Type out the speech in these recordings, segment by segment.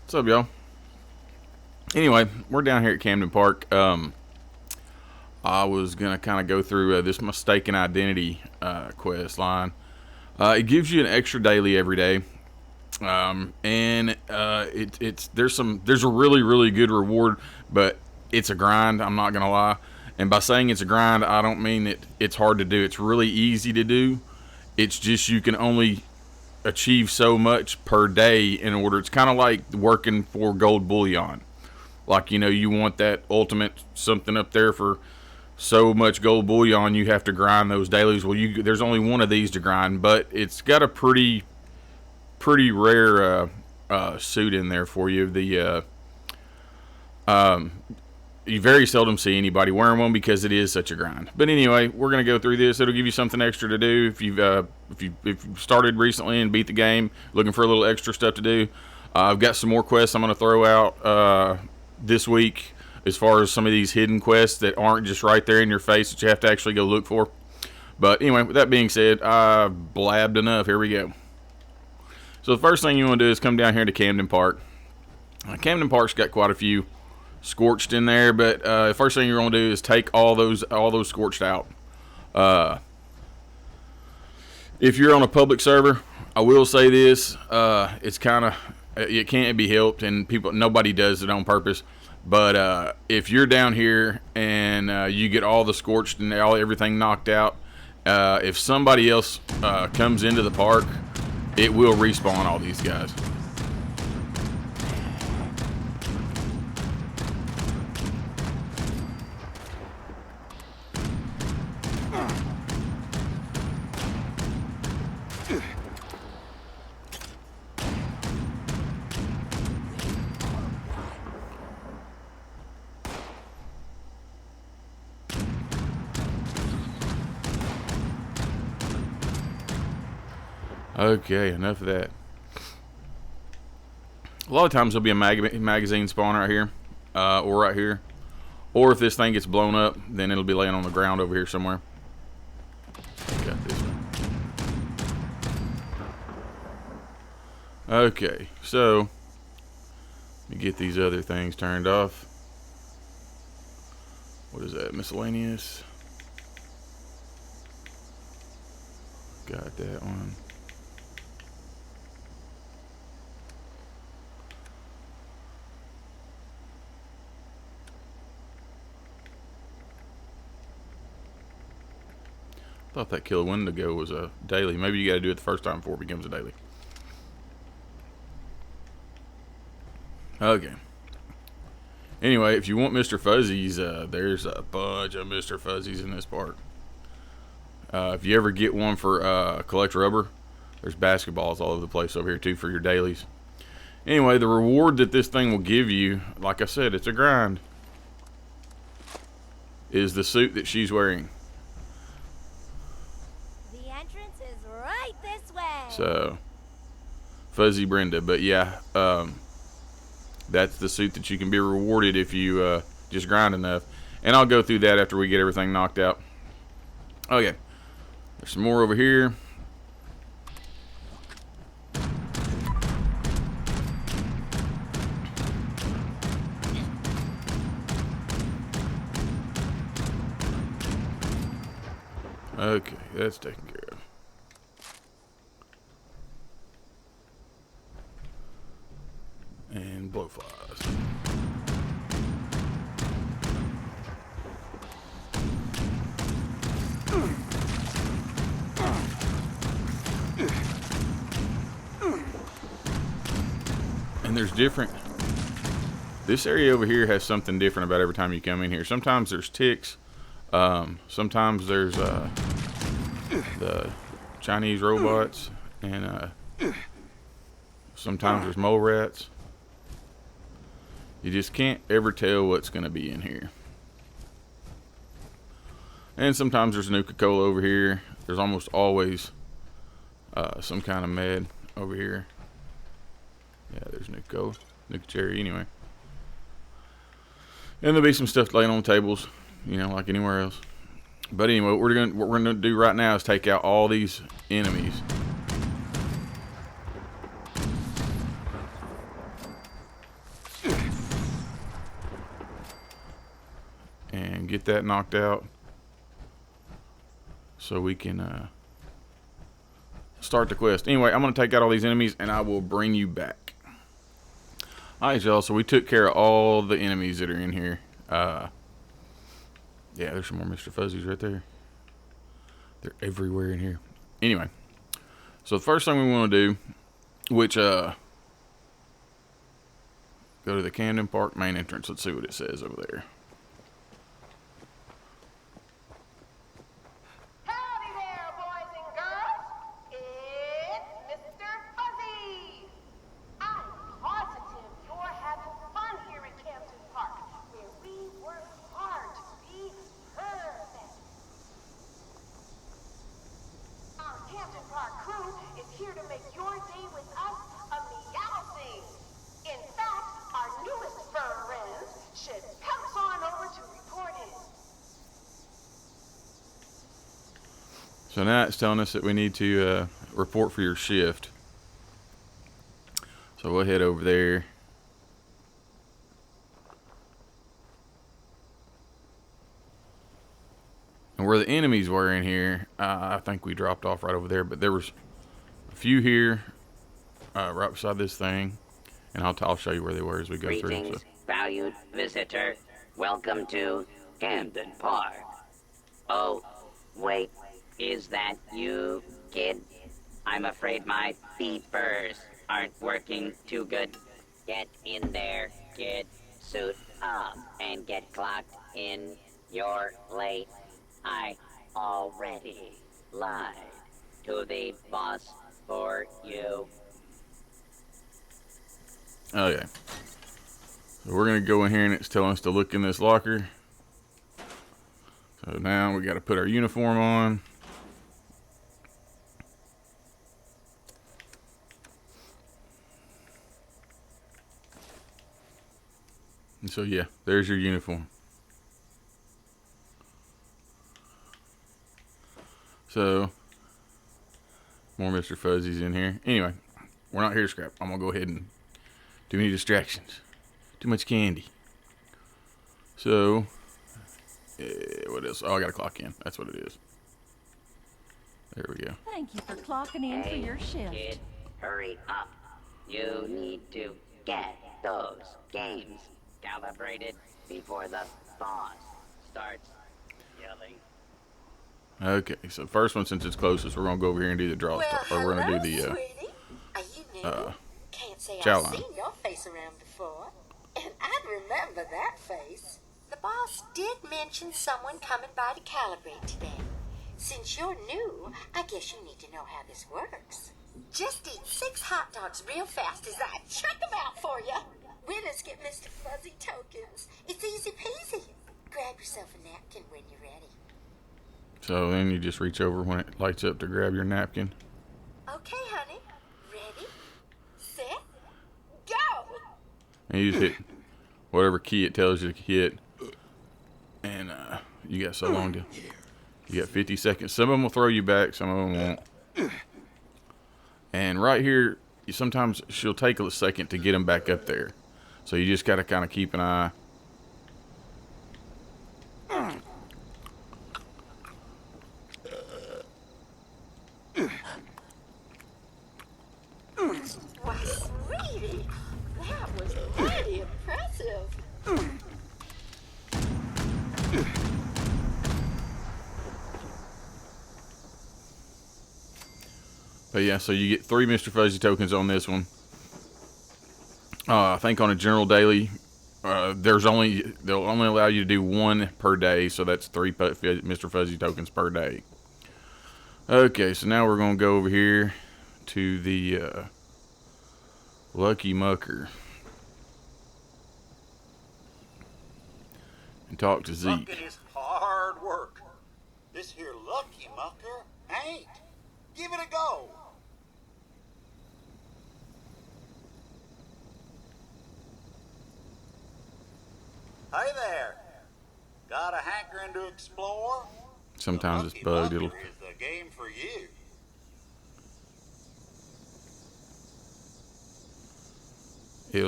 What's up, y'all? Anyway, we're down here at Camden Park. I was gonna kind of go through this mistaken identity quest line. It gives you an extra daily every day, and there's a really good reward, but it's a grind. I'm not gonna lie, and by saying it's a grind, I don't mean that it's hard to do. It's really easy to do. It's just you can only achieve so much per day in order. It's kind of like working for gold bullion. Like, you want that ultimate something up there for so much gold bullion, you have to grind those dailies. Well, there's only one of these to grind, but it's got a pretty rare suit in there for you. You very seldom see anybody wearing one because it is such a grind. But anyway, we're gonna go through this. It'll give you something extra to do if you've started recently and beat the game, looking for a little extra stuff to do. I've got some more quests I'm gonna throw out this week, as far as some of these hidden quests that aren't just right there in your face that you have to actually go look for. But anyway, with that being said, I blabbed enough. Here we go. So the first thing you want to do is come down here to Camden Park. Camden Park's got quite a few scorched in there, but the first thing you're going to do is take all those scorched out. If you're on a public server, I will say this: it's kind of, it can't be helped, and nobody does it on purpose. But if you're down here and you get all the scorched and everything knocked out, if somebody else comes into the park, it will respawn all these guys. Okay, enough of that. A lot of times there'll be a magazine spawn right here, or right here. Or if this thing gets blown up, then it'll be laying on the ground over here somewhere. Got this one. Okay, so let me get these other things turned off. What is that? Miscellaneous. Got that one. Thought that kill a window ago was a daily. Maybe you got to do it the first time before it becomes a daily. Okay. Anyway, if you want Mr. Fuzzies, there's a bunch of Mr. Fuzzies in this park. If you ever get one for collect rubber, there's basketballs all over the place over here too for your dailies. Anyway, the reward that this thing will give you, like I said, it's a grind, is the suit that she's wearing. So, Fuzzy Brenda. But yeah, that's the suit that you can be rewarded if you just grind enough. And I'll go through that after we get everything knocked out. Okay, there's some more over here. Okay, that's taken care of. And blowflies. And there's different. This area over here has something different about every time you come in here. Sometimes there's ticks. Sometimes there's the Chinese robots, and sometimes there's mole rats. You just can't ever tell what's going to be in here. And sometimes there's Nuka-Cola over here. There's almost always some kind of med over here. Yeah, there's Nuka-Cola, Nuka-Cherry, anyway. And there'll be some stuff laying on tables, like anywhere else. But anyway, what we're gonna do right now is take out all these enemies. and get that knocked out so we can start the quest. Anyway, I'm going to take out all these enemies and I will bring you back. Alright, y'all, so we took care of all the enemies that are in here. Yeah, there's some more Mr. Fuzzies right there. They're everywhere in here. Anyway, so the first thing we want to do, which, go to the Camden Park main entrance. Let's see what it says over there. Howdy there, boys and girls. It's Mr. Fuzzy. I'm positive you're having fun here at Camden Park, where we work hard to be perfect. Our Camden Park crew is here to make your day with us a meow-sing. In fact, our newest fur friend should pounce on over to report in. So now it's telling us that we need to report for your shift. So we'll head over there. And where the enemies were in here, I think we dropped off right over there. But there was a few here, right beside this thing. And I'll show you where they were as we go through. Greetings, valued visitor. Welcome to Camden Park. Oh, wait, is that you, kid? I'm afraid my beepers aren't working too good. Get in there, kid. Suit up and get clocked in. You're late. I already lied to the boss for you. Okay. So we're going to go in here and it's telling us to look in this locker. So now we got to put our uniform on. And so yeah, there's your uniform. So, more Mr. Fuzzies in here. Anyway, we're not here to scrap. I'm going to go ahead and too many distractions. Too much candy. So, what else? Oh, I got to clock in. That's what it is. There we go. Thank you for clocking in for your shift. Kid, hurry up. You need to get those games calibrated before the boss starts yelling. Okay, so first one, since it's closest, we're going to go over here and do the draw. Or we're going to do the, sweetie. Are you new? Can't say chow I've line. seen your face around before. And I'd remember that face. The boss did mention someone coming by to calibrate today. Since you're new, I guess you need to know how this works. Just eat 6 hot dogs real fast as I chuck them out for you. Winners get Mr. Fuzzy tokens. It's easy peasy. Grab yourself a napkin when you're ready. So then you just reach over when it lights up to grab your napkin. Okay, honey. Ready, set, go! And you just hit whatever key it tells you to hit. And you got so long to... You got 50 seconds. Some of them will throw you back. Some of them won't. And right here, sometimes she'll take a second to get them back up there. So you just got to kind of keep an eye. Why, sweetie, that was mighty impressive. But yeah, so you get 3 Mr. Fuzzy tokens on this one. I think on a general daily, they'll only allow you to do 1 per day, so that's 3 Mr. Fuzzy tokens per day. Okay, so now we're gonna go over here to the Lucky Mucker and talk to Zeke. Mucking is hard work. This here Lucky Mucker ain't. Give it a go. Hey there. Got a hankering to explore? Sometimes it's Lucky bugged. Mucker It'll is the game for you.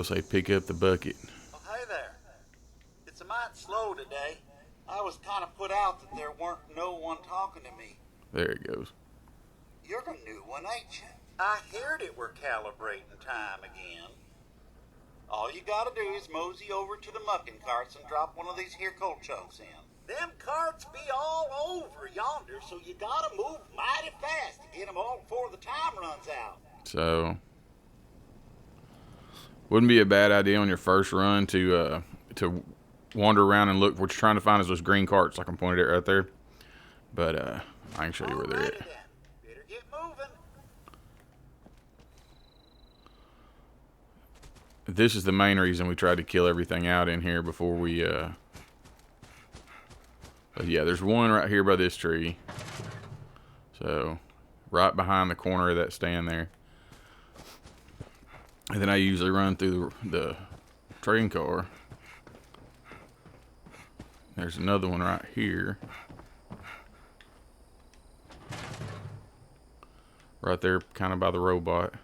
say pick up the bucket. Oh, hey there. It's a mite slow today. I was kind of put out that there weren't no one talking to me. There it goes. You're a new one, ain't you? I heard it were calibrating time again. All you gotta do is mosey over to the mucking carts and drop one of these here cold chunks in. Them carts be all over yonder, so you gotta move mighty fast to get them all before the time runs out. So, wouldn't be a bad idea on your first run to wander around and look. What you're trying to find is those green carts, like I'm pointed at right there. But I can show you where they're at. Alrighty then. Better get moving. This is the main reason we tried to kill everything out in here before we. But yeah, there's one right here by this tree. So, right behind the corner of that stand there. And then I usually run through the train car. There's another one right here. Right there, kind of by the robot.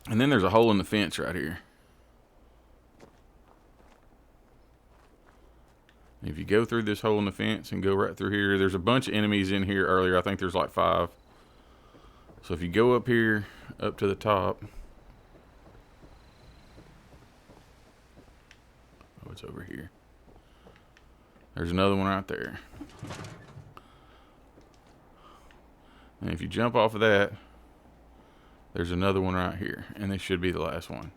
And then there's a hole in the fence right here. If you go through this hole in the fence and go right through here, there's a bunch of enemies in here earlier. I think there's like 5. So if you go up here, up to the top. Oh, it's over here. There's another one right there. And if you jump off of that, there's another one right here. And this should be the last one.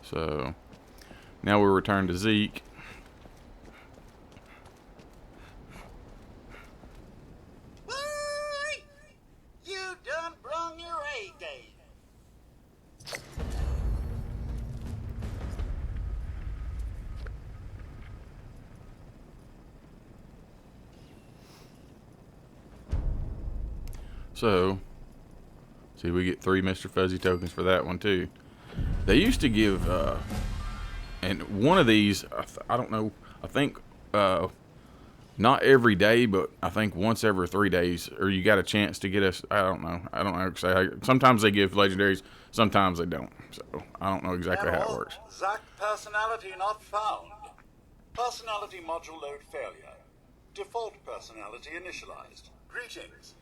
So, now we'll return to Zeke. Boy, you done brung your A game. So, see, we get 3 Mr. Fuzzy tokens for that one too. They used to give, and one of these, I don't know, I think not every day, but I think once every 3 days, or you got a chance to get us. I don't know say. Sometimes they give legendaries, sometimes they don't. So I don't know exactly how it works. Zack personality not found. Personality module load failure. Default personality initialized. Greetings.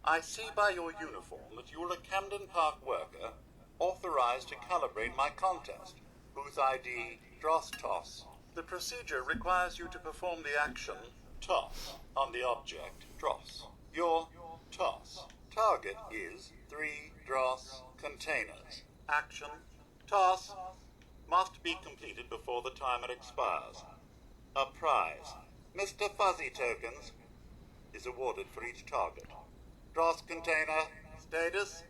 I see by your uniform that you're a Camden Park worker authorized to calibrate my contest. Booth ID, Dross Toss. The procedure requires you to perform the action toss on the object Dross. Your toss. Target is 3 Dross containers. Action toss must be completed before the timer expires. A prize, Mr. Fuzzy tokens, is awarded for each target. Dross container status,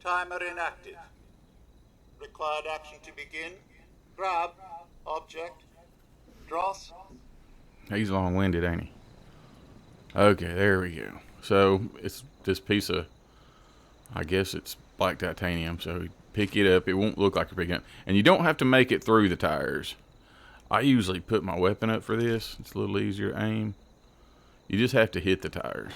timer inactive. Required action to begin. Grab object Dross. He's long-winded, ain't he? Okay, there we go. So it's this piece of, I guess it's black titanium. So you pick it up. It won't look like you're picking it up, and you don't have to make it through the tires. I usually put my weapon up for this. It's a little easier to aim. You just have to hit the tires.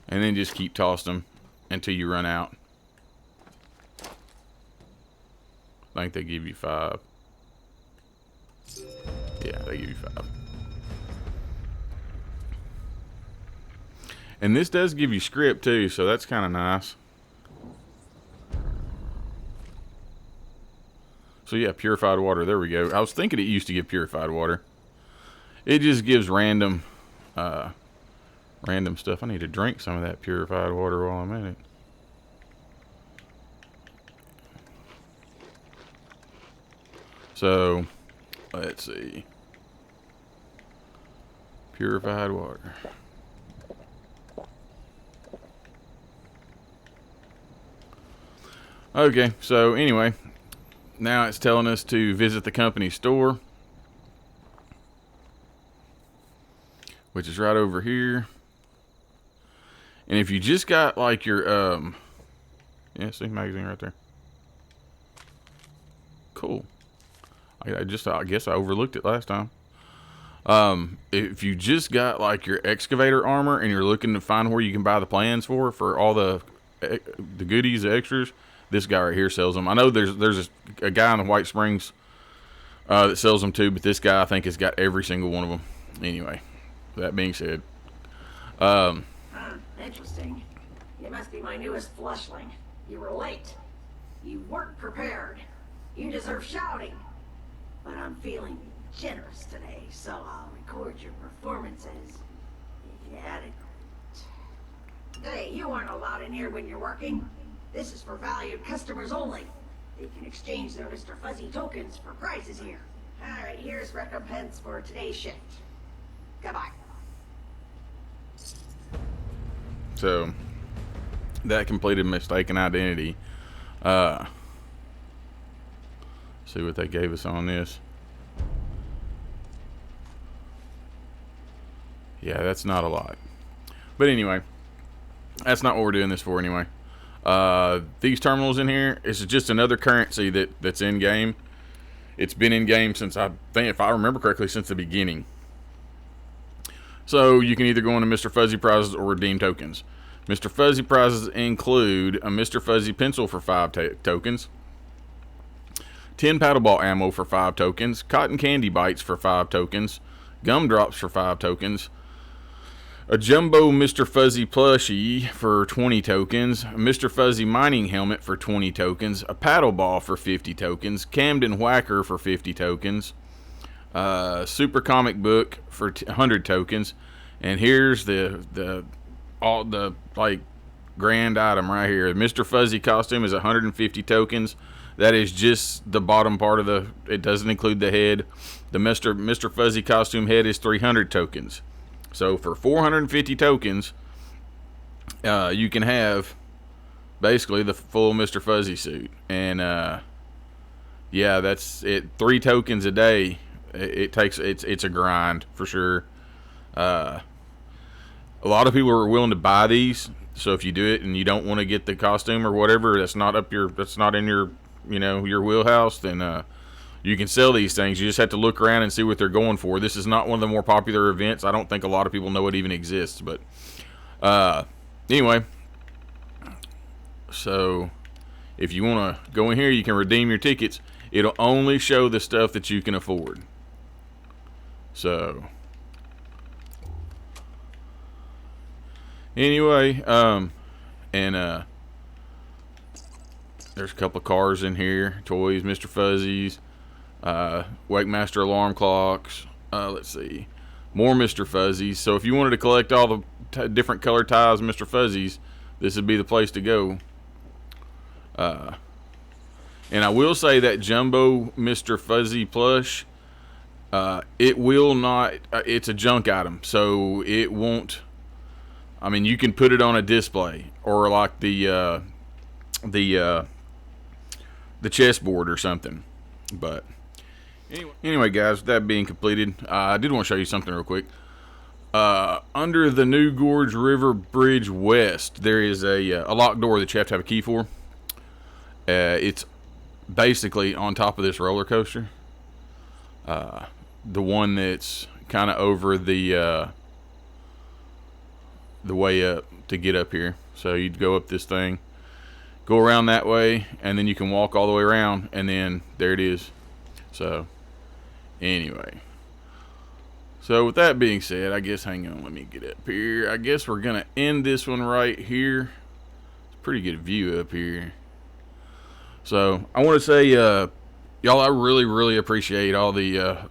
And then just keep tossing them until you run out. I think they give you 5. Yeah, they give you 5. And this does give you script too, so that's kind of nice. So yeah, purified water. There we go. I was thinking it used to give purified water. It just gives random stuff. I need to drink some of that purified water while I'm in it. So, let's see. Purified water. Okay, so anyway, now it's telling us to visit the company store. which is right over here. And if you just got like your, yeah, see, magazine right there. Cool. I guess I overlooked it last time. If you just got like your excavator armor and you're looking to find where you can buy the plans for all the goodies, the extras, this guy right here sells them. I know there's a guy in the White Springs that sells them too, but this guy I think has got every single one of them. Anyway, that being said, Interesting. You must be my newest flushling. You were late. You weren't prepared. You deserve shouting. But I'm feeling generous today, so I'll record your performances. Adequate. Hey, you aren't allowed in here when you're working. This is for valued customers only. They can exchange their Mr. Fuzzy tokens for prizes here. Alright, here's recompense for today's shift. Goodbye. so that completed mistaken identity. See what they gave us on this. Yeah, that's not a lot. But anyway, that's not what we're doing this for anyway. These terminals in here, it's just another currency that's in game. It's been in game since, I think, if I remember correctly, since the beginning. So you can either go into Mr. Fuzzy prizes or redeem tokens. Mr. Fuzzy prizes include a Mr. Fuzzy pencil for 5 tokens, 10 paddle ball ammo for 5 tokens, cotton candy bites for 5 tokens, gumdrops for 5 tokens, a jumbo Mr. Fuzzy plushie for 20 tokens, a Mr. Fuzzy mining helmet for 20 tokens, a paddle ball for 50 tokens, Camden Whacker for 50 tokens, super comic book for 100 tokens, and here's the like grand item right here. The Mr. Fuzzy costume is 150 tokens. That is just the bottom part of it doesn't include the head. The Mr. Fuzzy costume head is 300 tokens. So for 450 tokens, you can have basically the full Mr. Fuzzy suit. And yeah, that's it. 3 tokens a day. It's a grind for sure. A lot of people are willing to buy these. So if you do it and you don't want to get the costume or whatever, that's not in your, your wheelhouse, then you can sell these things. You just have to look around and see what they're going for. This is not one of the more popular events. I don't think a lot of people know it even exists. But anyway, so if you want to go in here, you can redeem your tickets. It'll only show the stuff that you can afford. So anyway, there's a couple of cars in here, toys, Mr. Fuzzies, Wake Master alarm clocks. Let's see, more Mr. Fuzzies. So if you wanted to collect all the different color ties, Mr. Fuzzies, this would be the place to go. And I will say that jumbo Mr. Fuzzy plush, it will not. It's a junk item, so it won't. I mean, you can put it on a display or like the chessboard or something. But anyway, guys, with that being completed, I did want to show you something real quick. Under the New Gorge River Bridge West, there is a locked door that you have to have a key for. It's basically on top of this roller coaster. The one that's kind of over the way up to get up here. So you'd go up this thing, go around that way, and then you can walk all the way around, and then there it is. So anyway, so with that being said, I guess, hang on, let me get up here. I guess we're gonna end this one right here. It's a pretty good view up here. So I want to say, y'all, I really appreciate all the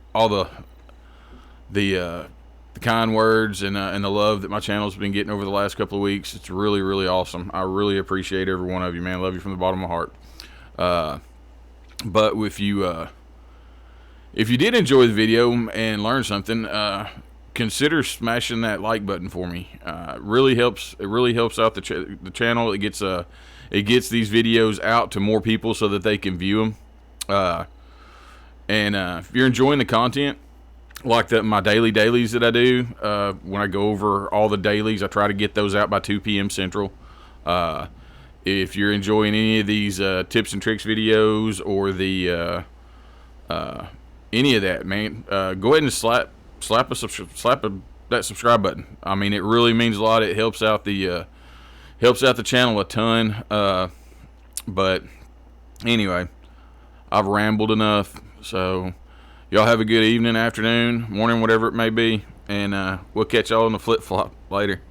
kind words and the love that my channel's been getting over the last couple of weeks. It's really awesome. I really appreciate every one of you, man. Love you from the bottom of my heart. But if you did enjoy the video and learn something, consider smashing that like button for me. It really helps out the channel. It gets these videos out to more people so that they can view them. And if you're enjoying the content, like my dailies that I do. When I go over all the dailies, I try to get those out by 2 p.m. Central. If you're enjoying any of these tips and tricks videos or the any of that, man, go ahead and slap that subscribe button. I mean, it really means a lot. It helps out the channel a ton. But anyway, I've rambled enough. So y'all have a good evening, afternoon, morning, whatever it may be, and we'll catch y'all on the flip flop later.